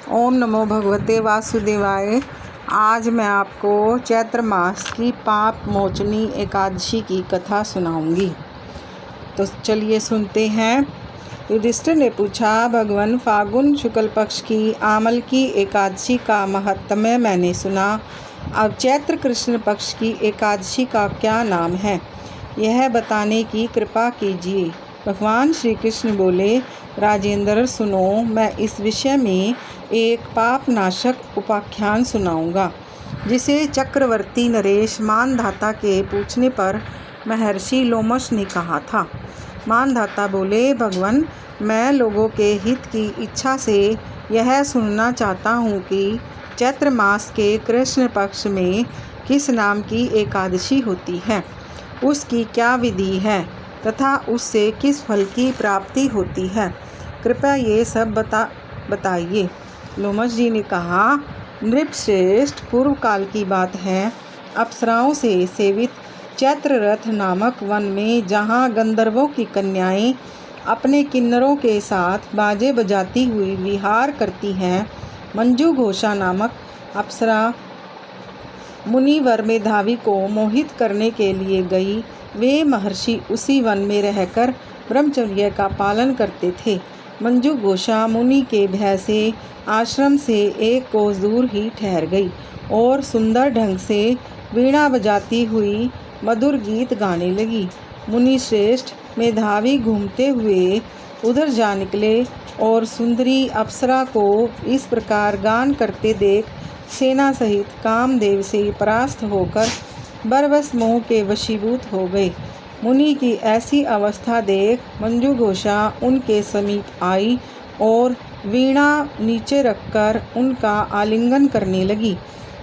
ओम नमो भगवते वासुदेवाय। आज मैं आपको चैत्र मास की पाप मोचनी एकादशी की कथा सुनाऊंगी। तो चलिए सुनते हैं। युधिष्ठिर ने पूछा, भगवान, फागुन शुक्ल पक्ष की आमल की एकादशी का महत्म्य मैंने सुना। अब चैत्र कृष्ण पक्ष की एकादशी का क्या नाम है, यह बताने की कृपा कीजिए। भगवान श्री कृष्ण बोले, राजेंद्र सुनो, मैं इस विषय में एक पाप नाशक उपाख्यान सुनाऊंगा, जिसे चक्रवर्ती नरेश मानधाता के पूछने पर महर्षि लोमश ने कहा था। मानधाता बोले, भगवान, मैं लोगों के हित की इच्छा से यह सुनना चाहता हूँ कि चैत्र मास के कृष्ण पक्ष में किस नाम की एकादशी होती है, उसकी क्या विधि है तथा उससे किस फल की प्राप्ति होती है। कृपया ये सब बताइए। लोमश जी ने कहा, नृपश्रेष्ठ, पूर्व काल की बात है। अप्सराओं से सेवित चैत्र रथ नामक वन में, जहाँ गंधर्वों की कन्याएं अपने किन्नरों के साथ बाजे बजाती हुई विहार करती हैं, मंजू घोषा नामक अप्सरा मुनिवर मेधावी को मोहित करने के लिए गई। वे महर्षि उसी वन में रहकर ब्रह्मचर्य का पालन करते थे। मंजू घोषा मुनि के भय से आश्रम से एक कोस दूर ही ठहर गई और सुंदर ढंग से वीणा बजाती हुई मधुर गीत गाने लगी। मुनि श्रेष्ठ मेधावी घूमते हुए उधर जा निकले और सुंदरी अप्सरा को इस प्रकार गान करते देख सेना सहित कामदेव से परास्त होकर बरबस मोह के वशीभूत हो गए। मुनि की ऐसी अवस्था देख मंजू घोषा उनके समीप आई और वीणा नीचे रखकर उनका आलिंगन करने लगी।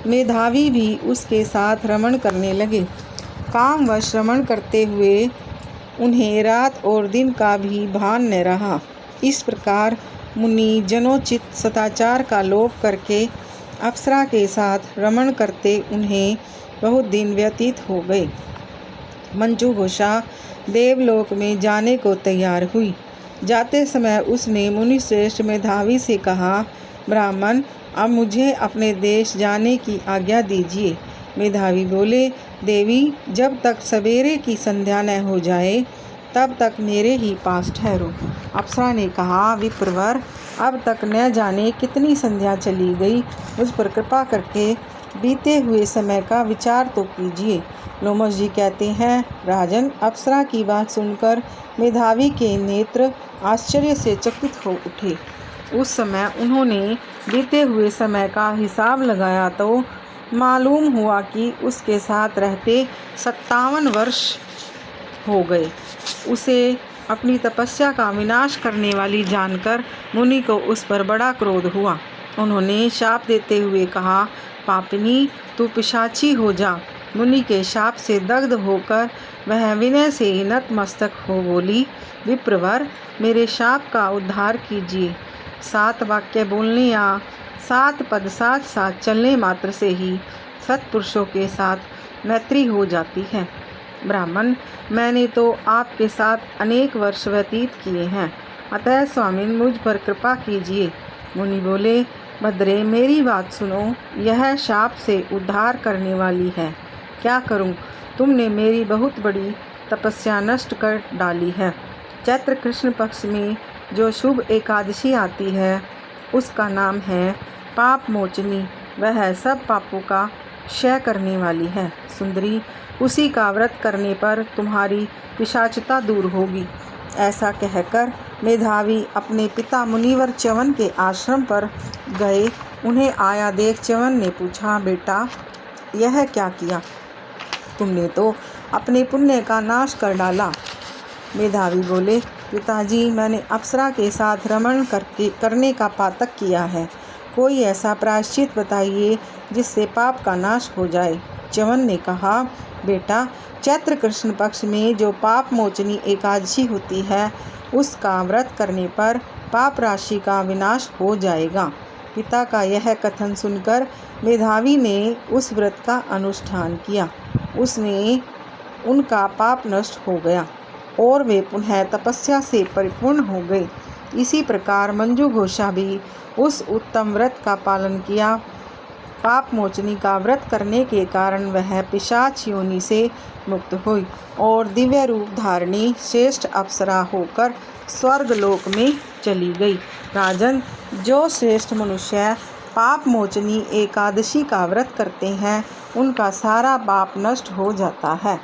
मेधावी भी उसके साथ रमण करने लगे। कामवश रमण करते हुए उन्हें रात और दिन का भी भान न रहा। इस प्रकार मुनि जनोचित सदाचार का लोप करके अप्सरा के साथ रमण करते उन्हें बहुत दिन व्यतीत हो गए। मंजू घोषा देवलोक में जाने को तैयार हुई। जाते समय उसने मुनि श्रेष्ठ मेधावी से कहा, ब्राह्मण, अब मुझे अपने देश जाने की आज्ञा दीजिए। मेधावी बोले, देवी, जब तक सवेरे की संध्या न हो जाए तब तक मेरे ही पास ठहरो। अप्सरा ने कहा, विप्रवर, अब तक न जाने कितनी संध्या चली गई, मुझ पर कृपा करके बीते हुए समय का विचार तो कीजिए। लोमश जी कहते हैं, राजन, अप्सरा की बात सुनकर मेधावी के नेत्र आश्चर्य से चकित हो उठे। उस समय उन्होंने बीते हुए समय का हिसाब लगाया तो मालूम हुआ कि उसके साथ रहते 57 वर्ष हो गए। उसे अपनी तपस्या का विनाश करने वाली जानकर मुनि को उस पर बड़ा क्रोध हुआ। उन्होंने शाप देते हुए कहा, पापिनी, तू पिशाची हो जा। मुनि के शाप से दग्ध होकर वह विनय से नतमस्तक हो बोली, विप्रवर, मेरे शाप का उद्धार कीजिए। 7 वाक्य बोलने या 7 पद साथ साथ चलने मात्र से ही सत्पुरुषों के साथ मैत्री हो जाती है। ब्राह्मण, मैंने तो आपके साथ अनेक वर्ष व्यतीत किए हैं, अतः स्वामी मुझ पर कृपा कीजिए। मुनि बोले, भद्रे, मेरी बात सुनो, यह शाप से उद्धार करने वाली है। क्या करूं? तुमने मेरी बहुत बड़ी तपस्या नष्ट कर डाली है। चैत्र कृष्ण पक्ष में जो शुभ एकादशी आती है उसका नाम है पाप मोचनी। वह सब पापों का क्षय करने वाली है। सुंदरी, उसी का व्रत करने पर तुम्हारी पिशाचता दूर होगी। ऐसा कहकर मेधावी अपने पिता मुनिवर च्यवन के आश्रम पर गए। उन्हें आया देख च्यवन ने पूछा, बेटा, यह क्या किया? तुमने तो अपने पुण्य का नाश कर डाला। मेधावी बोले, पिताजी, मैंने अप्सरा के साथ रमण करने का पातक किया है। कोई ऐसा प्रायश्चित बताइए जिससे पाप का नाश हो जाए। च्यवन ने कहा, बेटा, चैत्र कृष्ण पक्ष में जो पाप मोचनी एकादशी होती है उसका व्रत करने पर पाप राशि का विनाश हो जाएगा। पिता का यह कथन सुनकर मेधावी ने उस व्रत का अनुष्ठान किया। उसमें उनका पाप नष्ट हो गया और वे पुनः तपस्या से परिपूर्ण हो गए। इसी प्रकार मंजू घोषा भी उस उत्तम व्रत का पालन किया। पाप मोचनी का व्रत करने के कारण वह पिशाच योनि से मुक्त हुई और दिव्य रूप धारणी श्रेष्ठ अप्सरा होकर स्वर्गलोक में चली गई। राजन, जो श्रेष्ठ मनुष्य पाप मोचनी एकादशी का व्रत करते हैं उनका सारा पाप नष्ट हो जाता है।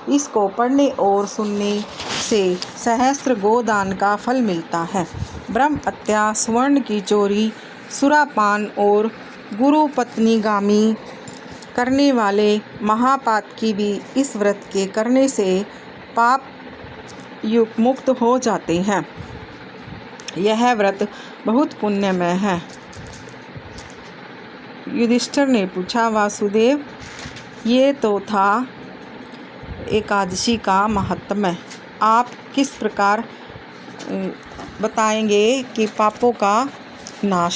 इसको पढ़ने और सुनने से सहस्त्र गोदान का फल मिलता है। ब्रह्म हत्या, स्वर्ण की चोरी, सुरापान और गुरु पत्नीगामी करने वाले महापातकी भी इस व्रत के करने से पाप युक्त मुक्त हो जाते हैं। यह व्रत बहुत पुण्यमय है। युधिष्ठिर ने पूछा, वासुदेव, ये तो था एकादशी का महात्म्य, आप किस प्रकार बताएंगे कि पापों का नाश